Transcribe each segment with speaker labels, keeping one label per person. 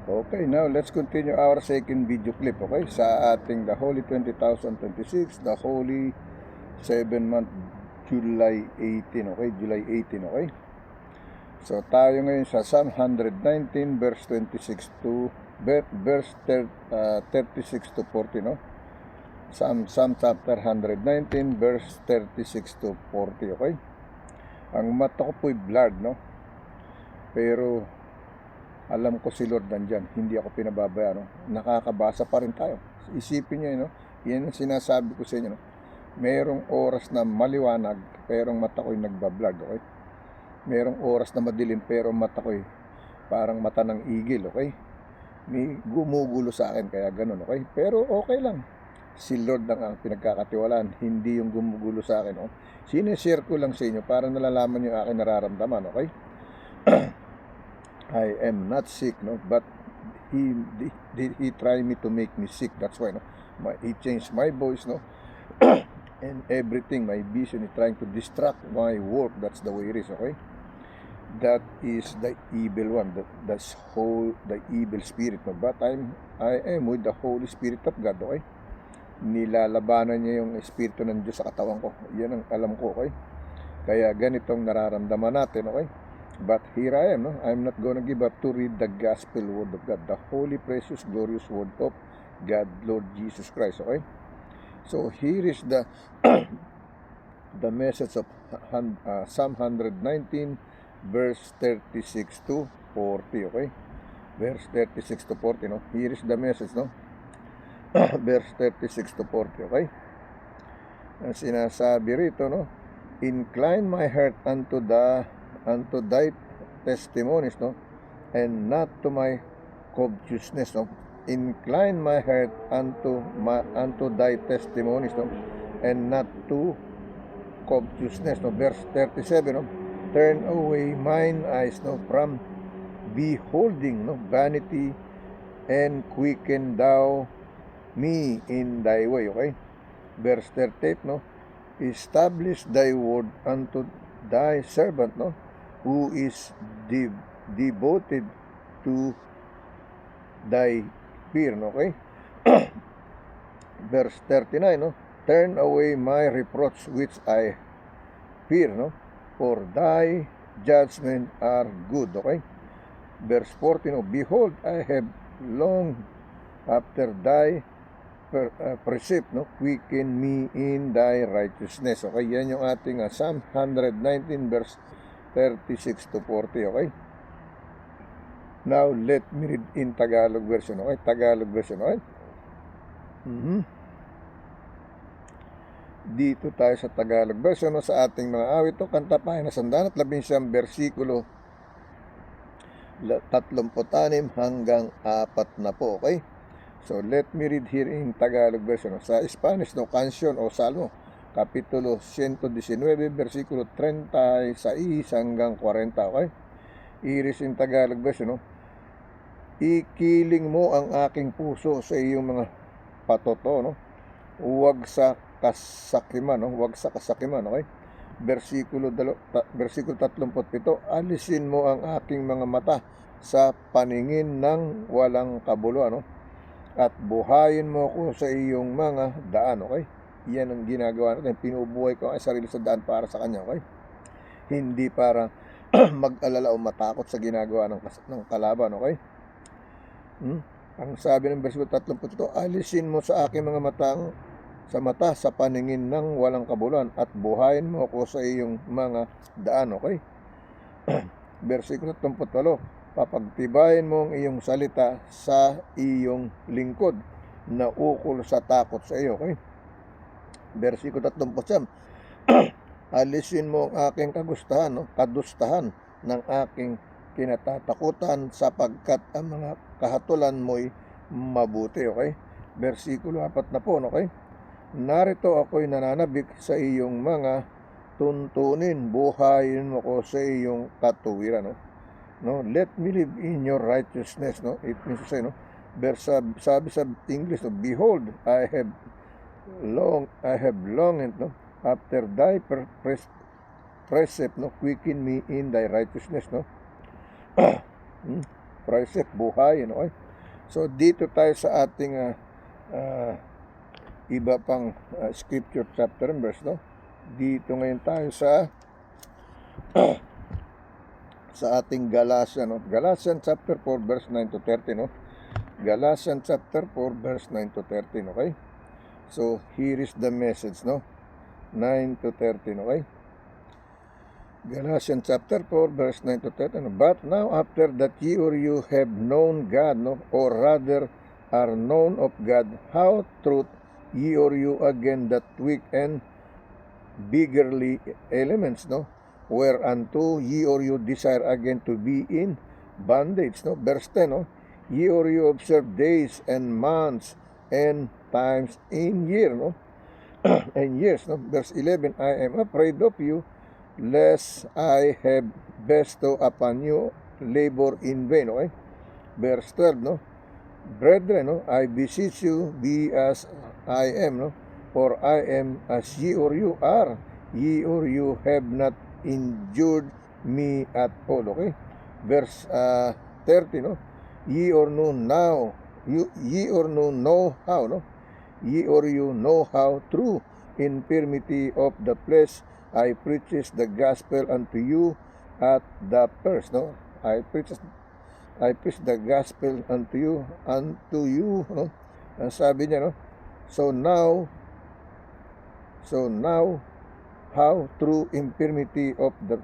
Speaker 1: Okay, now let's continue our second video clip, okay? Sa ating The Holy 2026, The Holy 7-month, July 18, okay? July 18, okay? So, tayo ngayon sa Psalm 119, verse 26 to, verse 36 to 40, no? Psalm chapter 119, verse 36 to 40, okay? Ang mata ko po'y blurred, no? Pero alam ko si Lord nandyan, hindi ako pinababaya, no? Nakakabasa pa rin tayo. Isipin nyo, no? Yan ang sinasabi ko sa inyo, no? Merong oras na maliwanag, pero mata ko'y nagbablog, okay? Merong oras na madilim, pero mata ko'y parang mata ng igil, okay? May gumugulo sa akin, kaya ganun, okay? Pero okay lang. Si Lord lang ang pinagkakatiwalaan, hindi yung gumugulo sa akin, okay? Sinishare ko lang sa inyo para nalalaman yung aking nararamdaman, okay? I am not sick, no, but he tried me to make me sick. That's why, no, he changed my voice, no, and everything. My vision is trying to distract my work. That's the way it is, okay? That is the evil one. That's the evil spirit, no. But I am with the Holy Spirit of God, okay? Nilalabanan niya yung espiritu ng Diyos sa katawan ko. Yan ang alam ko, okay? Kaya ganitong nararamdaman natin, okay? But here I am, no? I'm not gonna give up to read the gospel word of God, the holy, precious, glorious word of God, Lord Jesus Christ, okay? So here is the the message of Psalm 119, verse 36 to 40, okay? Verse 36 to 40, no? Here is the message, no? Verse 36 to 40, okay? Ang sinasabi rito, no? Incline my heart unto thy testimonies, no, and not to my covetousness, no. Incline my heart unto thy testimonies, no, and not to covetousness, no. Verse 37, no. Turn away mine eyes, no, from beholding, no, vanity, and quicken thou me in thy way, okay? Verse 38, no. Establish thy word unto thy servant, no, who is devoted to thy fear, no, okay? Verse 39, no, turn away my reproach which I fear, no, for thy judgment are good, okay? Verse 40, no, behold, I have longed after thy precept, no, quicken me in thy righteousness, okay? Yan yung ating Psalm 119, verse 36 to 40, okay? Now, let me read in Tagalog version, okay? Tagalog version, okay? Dito tayo sa Tagalog version, no, sa ating mga awit, to kanta pa na 111, versikulo 36 hanggang 4 na po, okay? So, let me read here in Tagalog version, no? Sa Spanish, no, Canción o Salmo, Kapitulo 119, versikulo 36 hanggang 40, okay? Iris in Tagalog version, no? Ikiling mo ang aking puso sa iyong mga patoto, no? Huwag sa kasakiman, no? Huwag sa kasakiman, okay? Versikulo 37, alisin mo ang aking mga mata sa paningin ng walang kabuluhan, no? At buhayin mo ko sa iyong mga daan, okay? Yan ang ginagawa natin. Pinubuhay ko ang sarili sa daan para sa kanya, okay? Hindi para mag-alala o matakot sa ginagawa ng kalaban, okay? Ang sabi ng versikulo 37, alisin mo sa aking mga mata sa paningin ng walang kabuluhan at buhayin mo ako sa iyong mga daan, okay? Versikulo 38, papagtibayin mo ang iyong salita sa iyong lingkod na ukol sa takot sa iyo, okay? Versikulo 39, alisin mo ang aking kadustahan ng aking kinatatakutan sapagkat ang mga kahatulan mo'y mabuti, okay? Versikulo 4 na po, okay? Narito ako'y nananabik sa iyong mga tuntunin, buhayin mo ko sa iyong katuwiran, no? Let me live in your righteousness, no? It means to say, no? Sabi sa English, no? Behold, I have longed, no, after thy precept, no, quicken me in thy righteousness, no. Proisek, buhay, okay? So, dito tayo sa ating iba pang scripture chapter and verse, no? Dito ngayon tayo sa ating Galatian, no? Galatian chapter 4 verse 9 to 13, no? Galatian chapter 4 verse 9 to 13, okay? So here is the message, no? 9 to 13, okay? Galatians chapter 4 verse 9 to 13. But now after that ye or you have known God, no? Or rather are known of God, how truth ye or you again that weak and beggarly elements, no? Whereunto ye or you desire again to be in bondage, no? Verse 10, no? Ye or you observe days and months and times in year, no? And years, no? Verse 11, I am afraid of you, lest I have bestow upon you labor in vain, okay? Verse 12, no? Brethren, no? I beseech you, be as I am, no? For I am as ye or you are. Ye or you have not injured me at all, okay? Verse 30, no? Ye or know now, ye or know how, no? Ye or you know how through infirmity of the flesh I preach the gospel unto you at the first, no? I preach the gospel unto you, no? Ang sabi niya, no? So now, how through infirmity of the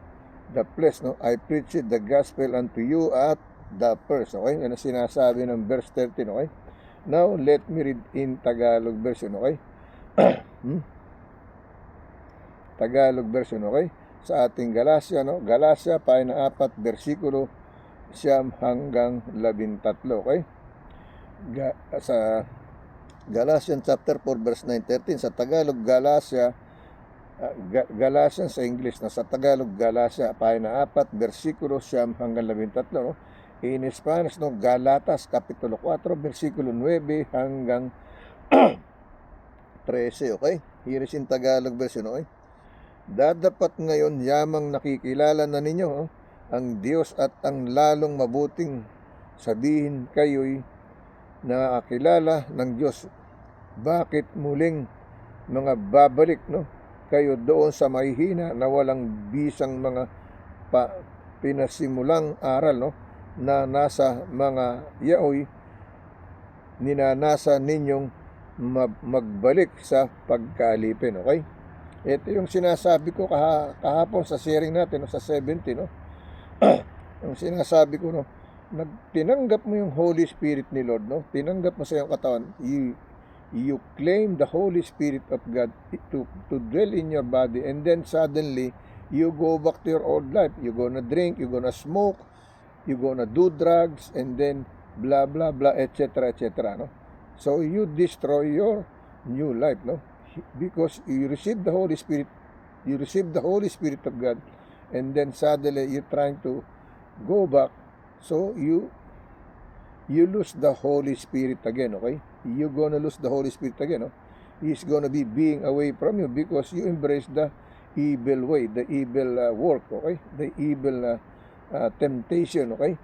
Speaker 1: flesh, no? I preach the gospel unto you at the first, okay? Yan ang sinasabi ng verse 13, okay? Now, let me read in Tagalog version, okay? Tagalog version, okay? Sa ating Galatia, no? Galatia, pahina 4, versikulo 9 hanggang 13, okay? Sa Galatians chapter 4, verse 9-13, sa Tagalog, Galatia, Galatians sa English, na sa Tagalog, Galatia, pahina 4, versikulo 9 hanggang 13, no? In Spanish, no? Galatas, kapitulo 4, versikulo 9 hanggang 13, okay? Here is in Tagalog version, okay? Dadapat ngayon yamang nakikilala na ninyo ang Diyos at ang lalong mabuting sabihin kayo'y nakakilala ng Diyos. Bakit muling mga babalik, no? Kayo doon sa mahihina na walang bisang mga pinasimulang aral, no? Na nasa mga yaoy ninanasa ninyong magbalik sa pagkaalipin, okay? Ito yung sinasabi ko kahapon sa sharing natin, no, sa 70, no? Yung sinasabi ko, no, tinanggap mo yung Holy Spirit ni Lord, no? Tinanggap mo sa iyong katawan. You claim the Holy Spirit of God to dwell in your body, and then suddenly you go back to your old life. You're gonna drink, you're gonna smoke, you're gonna do drugs, and then blah blah blah, etc., no? So you destroy your new life, no? Because you receive the Holy Spirit of God, and then suddenly you're trying to go back, so you lose the Holy Spirit again, okay? You're gonna lose the Holy Spirit again, no? He's gonna be being away from you because you embrace the evil way, the evil work, okay? The evil temptation, okay?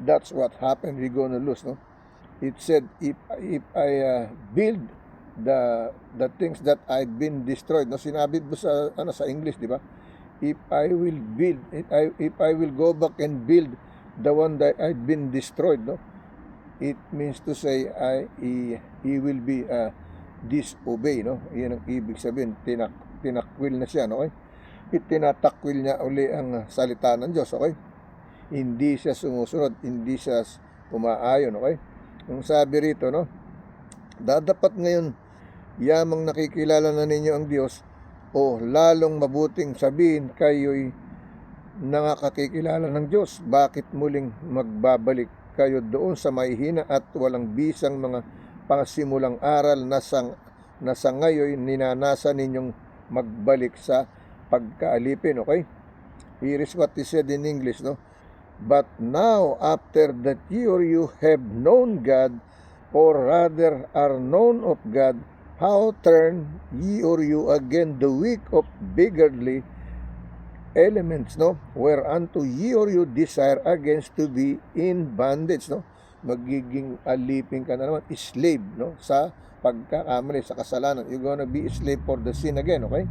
Speaker 1: That's what happened. We're gonna lose, no? It said, if I build the things that I've been destroyed, no? Sinabi mo sa sa English, di ba? If I will go back and build the one that I've been destroyed, no? It means to say he will be disobey, no? Yan ang ibig sabihin. Tinakwil na siya, no? Okay? Itinatakwil niya uli ang salita ng Diyos, okay? Hindi siya sumusunod, hindi siya umaayon, okay? Ang sabi rito, no? Dadapat ngayon yamang nakikilala na ninyo ang Diyos, o lalong mabuting sabihin kayo'y nakakakilala ng Diyos. Bakit muling magbabalik kayo doon sa mahihina at walang bisang mga pangsimulang aral na sa ngayon ninanasa ninyong magbalik sa pagkaalipin, okay? Here is what he said in English, no? But now, after that ye or you have known God, or rather are known of God, how turn ye or you again the weak of beggarly elements, no, whereunto ye or you desire against to be in bondage, no, magiging alipin ka na naman, slave, no, sa pagkakamali, sa kasalanan. You're gonna be a slave for the sin again, okay?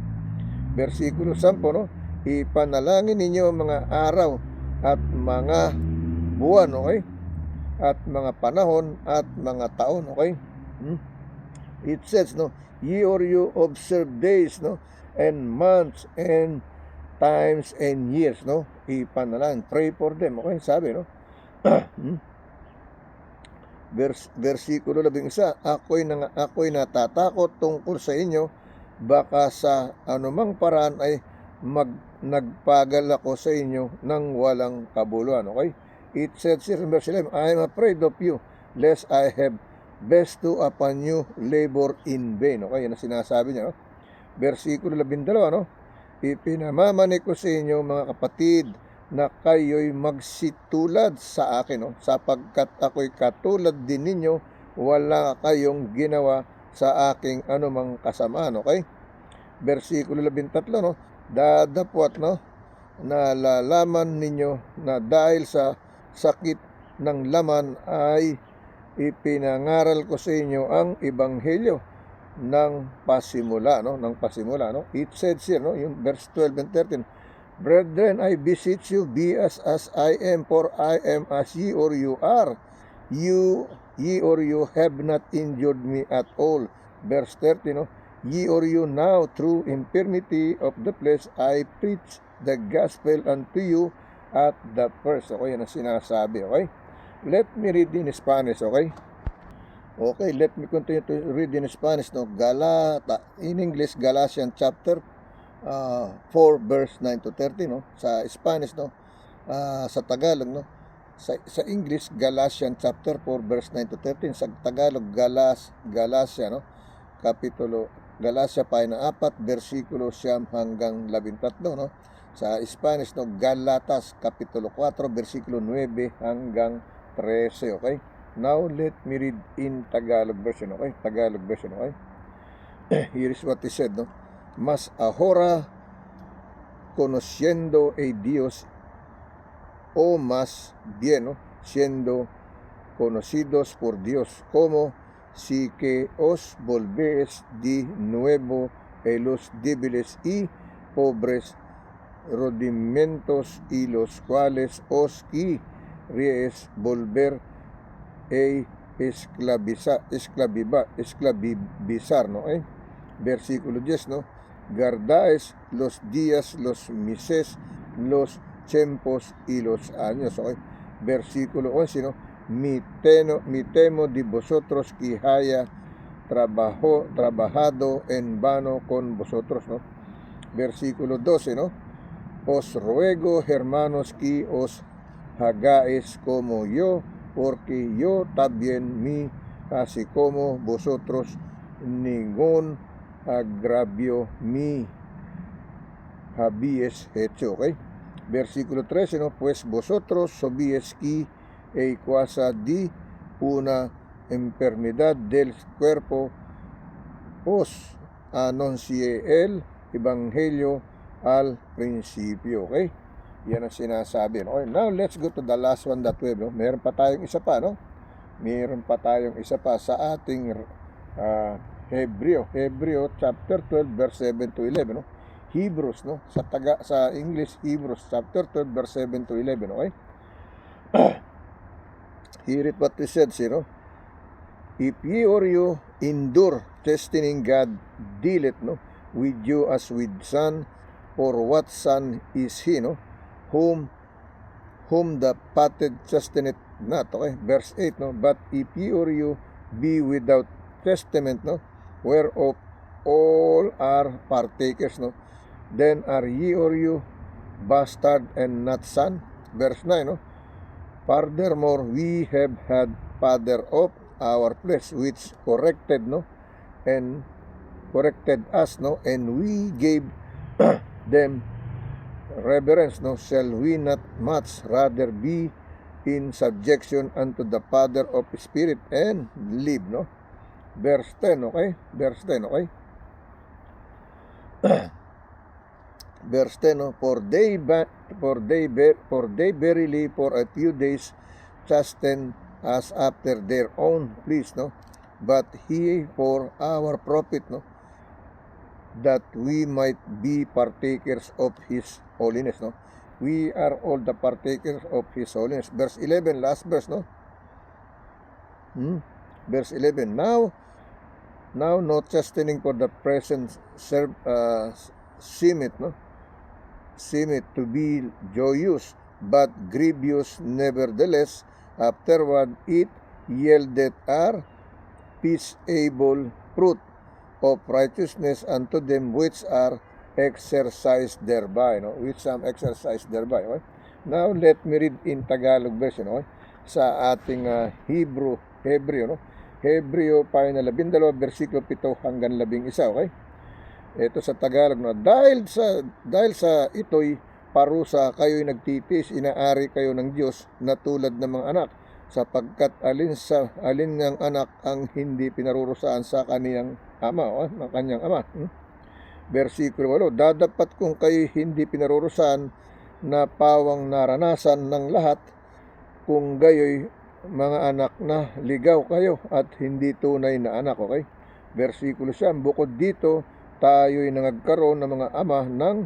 Speaker 1: Versikulo 10, no, ipanalangin ninyo mga araw at mga buwan, okay, at mga panahon at mga taon, okay? It says, no, ye or you observe days, no, and months and times and years, no, ipanalangin, pray for them, okay, sabi, no. Versikulo 11, ako'y natatakot tungkol sa inyo, baka sa anumang paraan ay nagpagal ako sa inyo ng walang kabuluhan, okay? It says here in verse 11, I am afraid of you, lest I have bestow upon you labor in vain, okay? Yan ang sinasabi niya, no? Versikulo 12, no, ipinamamani ko sa inyo, mga kapatid, na kayo'y magsitulad sa akin, no, sapagkat ako'y katulad din ninyo, wala kayong ginawa sa aking anumang kasamaan, okay? Versikulo 13, no, dadapwat, no, nalalaman ninyo na dahil sa sakit ng laman ay ipinangaral ko sa inyo ang ebanghelyo ng pasimula, no, It says here, no, yung verse 12 and 13, brethren, I beseech you, be as I am, for I am as ye or you are. Ye or you have not injured me at all. Verse 30, no, ye or you now, through infirmity of the flesh, I preach the gospel unto you at the first. Okay, yan ang sinasabi, okay? Let me read in Spanish, okay? Okay, let me continue to read in Spanish, no? In English, Galatians chapter 4 verse 9 to 30, no? Sa Spanish, no? Sa Tagalog, no? Sa English, Galatians chapter 4 verse 9 to 13. Sa Tagalog, Galacia, no? Galacia pa na 4 versikulo 9 hanggang 13, no? Sa Spanish, no, Galatas kapitulo 4 versikulo 9 hanggang 13, okay? Now let me read in Tagalog version, okay? Tagalog version, okay? Here is what he said, no? Mas ahora conociendo a Dios, o más bien, ¿no?, siendo conocidos por Dios, como si que os volvéis de nuevo a los débiles y pobres rudimentos, y los cuales os queréis volver a esclavizar, ¿no? Versículo 10, ¿no? Guardáis los días, los meses, los tiempos y los años, ¿okay? Versículo 11, ¿no? Mi temo de vosotros que haya trabajado en vano con vosotros, ¿no? Versículo 12, ¿no? Os ruego, hermanos, que os hagáis como yo, porque yo también así como vosotros, ningún agravio me habíais hecho, ¿okay? Versículo 13, ¿no? Pues vosotros sabíais que a causa de una enfermedad del cuerpo os anuncié el evangelio al principio, okay? Yan ang sinasabi, no? Okay, now let's go to the last one, that 12, no? Meron pa tayong isa pa, no? Meron pa tayong isa pa sa ating Hebreo chapter 12 verse 7 to 11, no? Hebrews, no? Sa English, Hebrews chapter 12 verse 7 to 11, okay? Hear it what he said, no? If ye or you endure testing, God dealeth, no, with you as with son, for what son is he, no, whom the father chasteneth not, okay? Verse 8, no, but if ye or you be without testament, no, whereof all are partakers, no, then are ye or you bastard and not son. Verse 9, no, furthermore we have had father of our flesh, which corrected, no, and corrected us, no, and we gave them reverence, no, shall we not much rather be in subjection unto the Father of Spirit and live, no? Verse 10, okay? Verse 10, okay? Verse 10, no? For they verily for a few days chasten us after their own pleas, no? But he for our profit, no? That we might be partakers of his holiness, no? We are all the partakers of his holiness. Verse 11, last verse, no? Verse 11, now no chastening for the present seemeth, no? Seemeth to be joyous, but grievous nevertheless. Afterward it yieldeth our peaceable fruit of righteousness unto them which are exercised thereby, no? Which some exercise thereby. Okay? Now let me read in Tagalog version, okay? Sa ating Hebreo, no? Hebreo pa na 12, versikulo 7 hanggang 11, okay? Ito sa Tagalog, no? Dahil sa ito'y parusa, kayo'y nagtitis, inaari kayo ng Diyos na tulad ng mga anak, sapagkat alin ng anak ang hindi pinarurusaan sa kaniyang ama, ng kanyang ama. Versikulo 8, dadapat kung kayo hindi pinarurusaan na pawang naranasan ng lahat, kung gayo'y mga anak na ligaw kayo at hindi tunay na anak, okay? Versikulo 9, bukod dito, tayo'y nagkaroon ng mga ama ng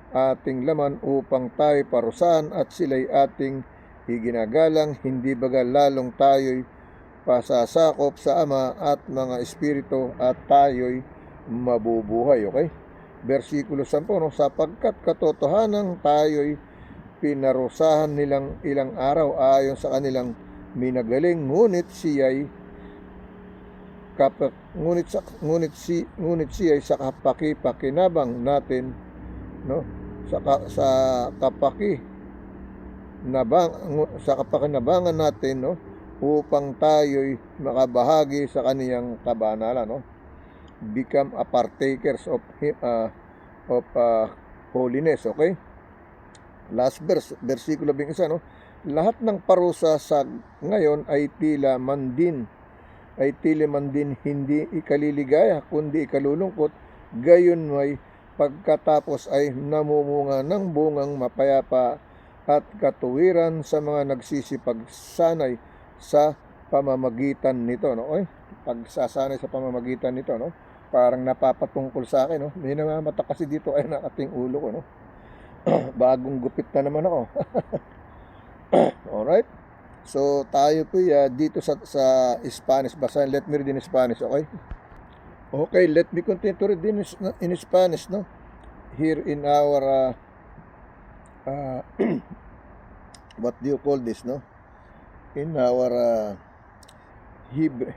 Speaker 1: ating laman upang tayo parusahan at sila'y ating iginagalang, hindi baga lalong tayo'y pasasakop sa ama at mga espiritu at tayo'y mabubuhay, okay? Versikulo 10, no? Sapagkat katotohanan tayo'y pinarusahan nilang ilang araw ayon sa kanilang minagaling, ngunit siya'y sa kapakipakinabang natin, no? Sa kapakinabangan natin, no? Upang tayo'y makabahagi sa kaniyang kabanalan, no? Become a partakers of holiness, okay? Last verse, versikulo 11, no? Lahat ng parusa sa ngayon ay tila man din hindi ikaliligaya, kundi ikalulungkot, gayon may pagkatapos ay namumunga ng bungang mapayapa at katuwiran sa mga nagsisipagsanay sa pamamagitan nito, no? Okay? Pagsasanay sa pamamagitan nito, no? Parang napapatungkol sa akin, no? May namamata kasi dito ay nakating ulo ko, no? Bagong gupit na naman ako. Alright? So, tayo po dito sa Spanish. Basahin, let me read in Spanish, okay? Okay, let me continue to read in Spanish, no? Here in our, what do you call this, no? In our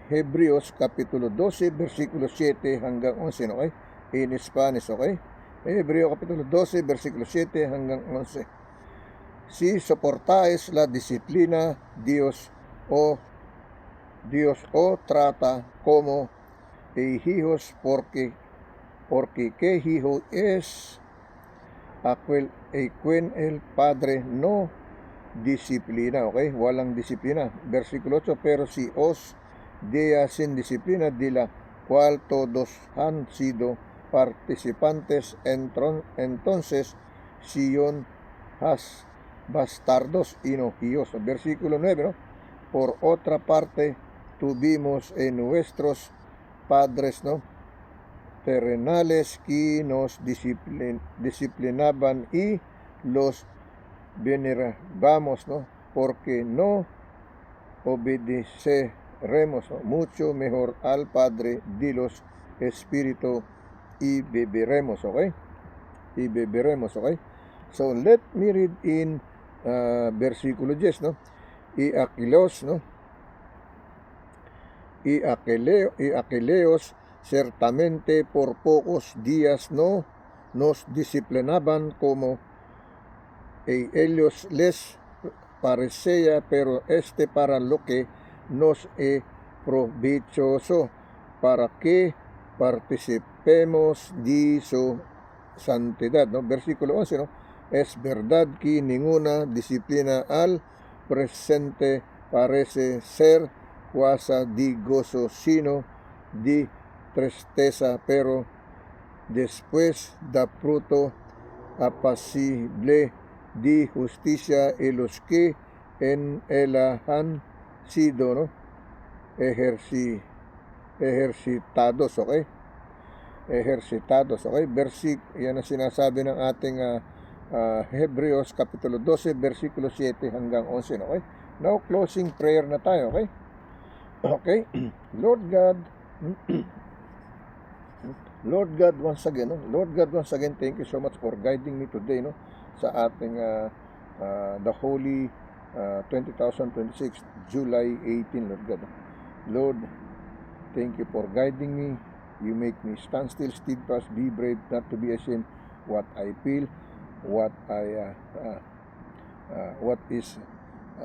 Speaker 1: Hebreos Kapitulo 12, versikulo 7 hanggang 11, okay? In Spanish, okay? Hebreo Kapitulo 12, versikulo 7 hanggang 11. Si soportáis la disciplina, Dios o trata como hijos, porque qué hijo es aquel quien el padre no disiplina, okay? Walang disiplina. Versikulo 8, pero si os dea sin disciplina, de la cual todos han sido participantes, entonces Sion has bastardos inojios. Versículo 9, ¿no? Por otra parte, tuvimos en nuestros padres, ¿no? Terrenales que nos disciplinaban y los veneramos, ¿no? Porque no obedeceremos, ¿no? Mucho mejor al Padre de los Espíritus y beberemos, ¿ok? Y beberemos, ¿ok? So, let me read in versikulo 10, no? Y Aquileos, no? Y Aqueleos, ciertamente por pocos días no nos disciplinaban como ellos les parecía, pero para lo que nos es provechoso, para que participemos de su santidad, ¿no? Versículo 11, ¿no? Es verdad que ninguna disciplina al presente parece ser causa de gozo, sino de tristeza, pero después da fruto apacible di justicia y los que en él han sido, no? Ehersitados, okay? Ehersitados, okay? Yan ang sinasabi ng ating Hebreos Kapitulo 12, versikulo 7 hanggang 11, okay? Now, closing prayer na tayo, okay? Okay? Lord God, once again, thank you so much for guiding me today, no? Sa ating the Holy 2026, July 18, Lord God. Lord, thank you for guiding me. You make me stand still, steadfast, be brave, not to be ashamed what I feel, what is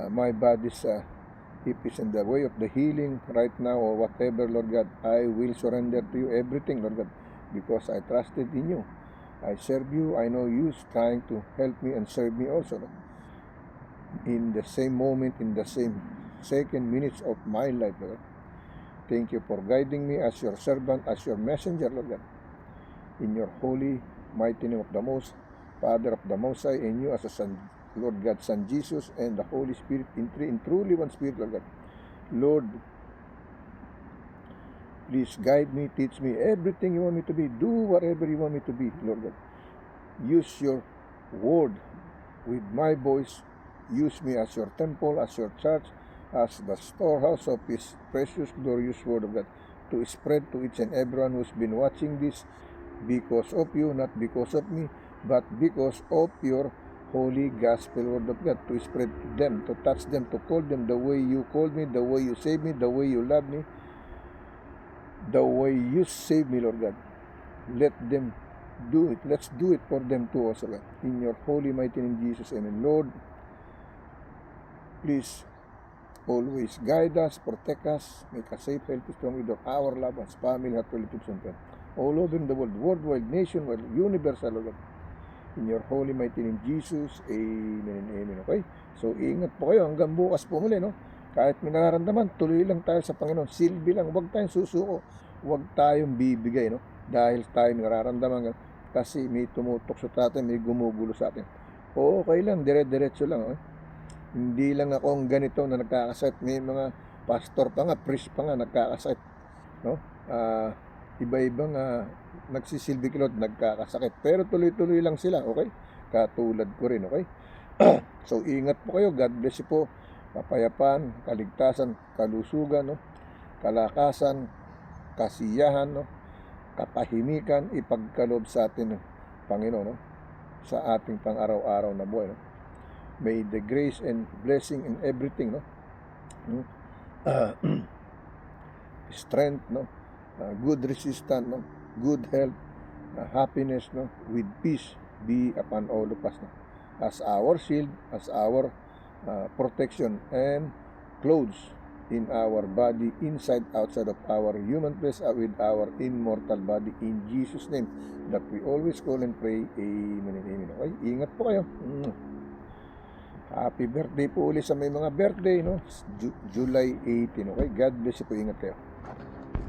Speaker 1: my body's if it's in the way of the healing right now or whatever, Lord God, I will surrender to you everything, Lord God, because I trusted in you. I serve you. I know you trying to help me and serve me also, Lord. In the same moment, in the same second, minutes of my life, Lord. Thank you for guiding me as your servant, as your messenger, Lord God. In your holy, mighty name of the Most, Father of the Most High, and you as a Son, Lord God, Son Jesus, and the Holy Spirit, in truly one Spirit, Lord God. Lord, please guide me, teach me everything you want me to be. Do whatever you want me to be, Lord God. Use your word with my voice. Use me as your temple, as your church, as the storehouse of His precious, glorious word of God, to spread to each and everyone who's been watching this because of you, not because of me, but because of your holy gospel word of God, to spread to them, to touch them, to call them the way you called me, the way you saved me, the way you love me, the way you save me, Lord God. Let them do it. Let's do it for them too also, God. In your holy, mighty name, Jesus, amen. Lord, please always guide us, protect us, make us safe, healthy, strong with our loved ones, family, heart, relatives, and friends. All over the world, worldwide, nationwide, universal, Lord God. In your holy, mighty name, Jesus, amen and amen, okay? So, ingat po kayo hanggang bukas po muli, no? Kahit may nararamdaman, tuloy lang tayo sa Panginoon. Silbi lang, huwag tayong susuko, huwag tayong bibigay, no? Dahil tayo may nararamdaman, kasi may tumutok sa atin, may gumugulo sa atin. Okay lang, dire-diretso lang, okay? Hindi lang ako ang ganito na nagkakasakit. May mga pastor pa nga, priest pa nga nagkakasakit, no? Iba-ibang nagsisilbi kilot, nagkakasakit. Pero tuloy-tuloy lang sila, okay? Katulad ko rin, okay? So, ingat po kayo. God bless you po. Kapayapaan, kaligtasan, kalusugan, no? Kalakasan, kasiyahan, no? Katahimikan, ipagkaloob sa atin ng Panginoon, no? Sa ating pang-araw-araw na buhay, no? May the grace and blessing in everything, no? Strength, no? Good resistance, no? Good health, happiness, no? With peace be upon all of us, no? As our shield, as our protection and clothes in our body, inside, outside of our human flesh, with our immortal body, in Jesus' name, that we always call and pray. Amen and amen. Okay? Ingat po kayo. Happy birthday po ulit sa may mga birthday, no? July 18, okay? God bless you po. Ingat kayo.